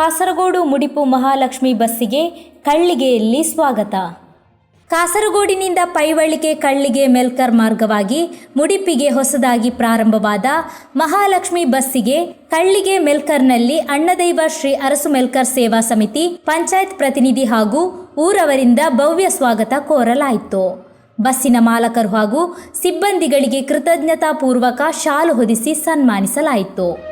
ಕಾಸರಗೋಡು ಮುಡಿಪು ಮಹಾಲಕ್ಷ್ಮಿ ಬಸ್ಸಿಗೆ ಕಳ್ಳಿಗೆಯಲ್ಲಿ ಸ್ವಾಗತ. ಕಾಸರಗೋಡಿನಿಂದ ಪೈವಳಿಕೆ ಕಳ್ಳಿಗೆ ಮೆಲ್ಕರ್ ಮಾರ್ಗವಾಗಿ ಮುಡಿಪಿಗೆ ಹೊಸದಾಗಿ ಪ್ರಾರಂಭವಾದ ಮಹಾಲಕ್ಷ್ಮಿ ಬಸ್ಸಿಗೆ ಕಳ್ಳಿಗೆ ಮೆಲ್ಕರ್ನಲ್ಲಿ ಅಣ್ಣದೈವ ಶ್ರೀ ಅರಸು ಮೆಲ್ಕರ್ ಸೇವಾ ಸಮಿತಿ, ಪಂಚಾಯತ್ ಪ್ರತಿನಿಧಿ ಹಾಗೂ ಊರವರಿಂದ ಭವ್ಯ ಸ್ವಾಗತ ಕೋರಲಾಯಿತು. ಬಸ್ಸಿನ ಮಾಲಕರು ಹಾಗೂ ಸಿಬ್ಬಂದಿಗಳಿಗೆ ಕೃತಜ್ಞತಾಪೂರ್ವಕ ಶಾಲು ಹೊದಿಸಿ ಸನ್ಮಾನಿಸಲಾಯಿತು.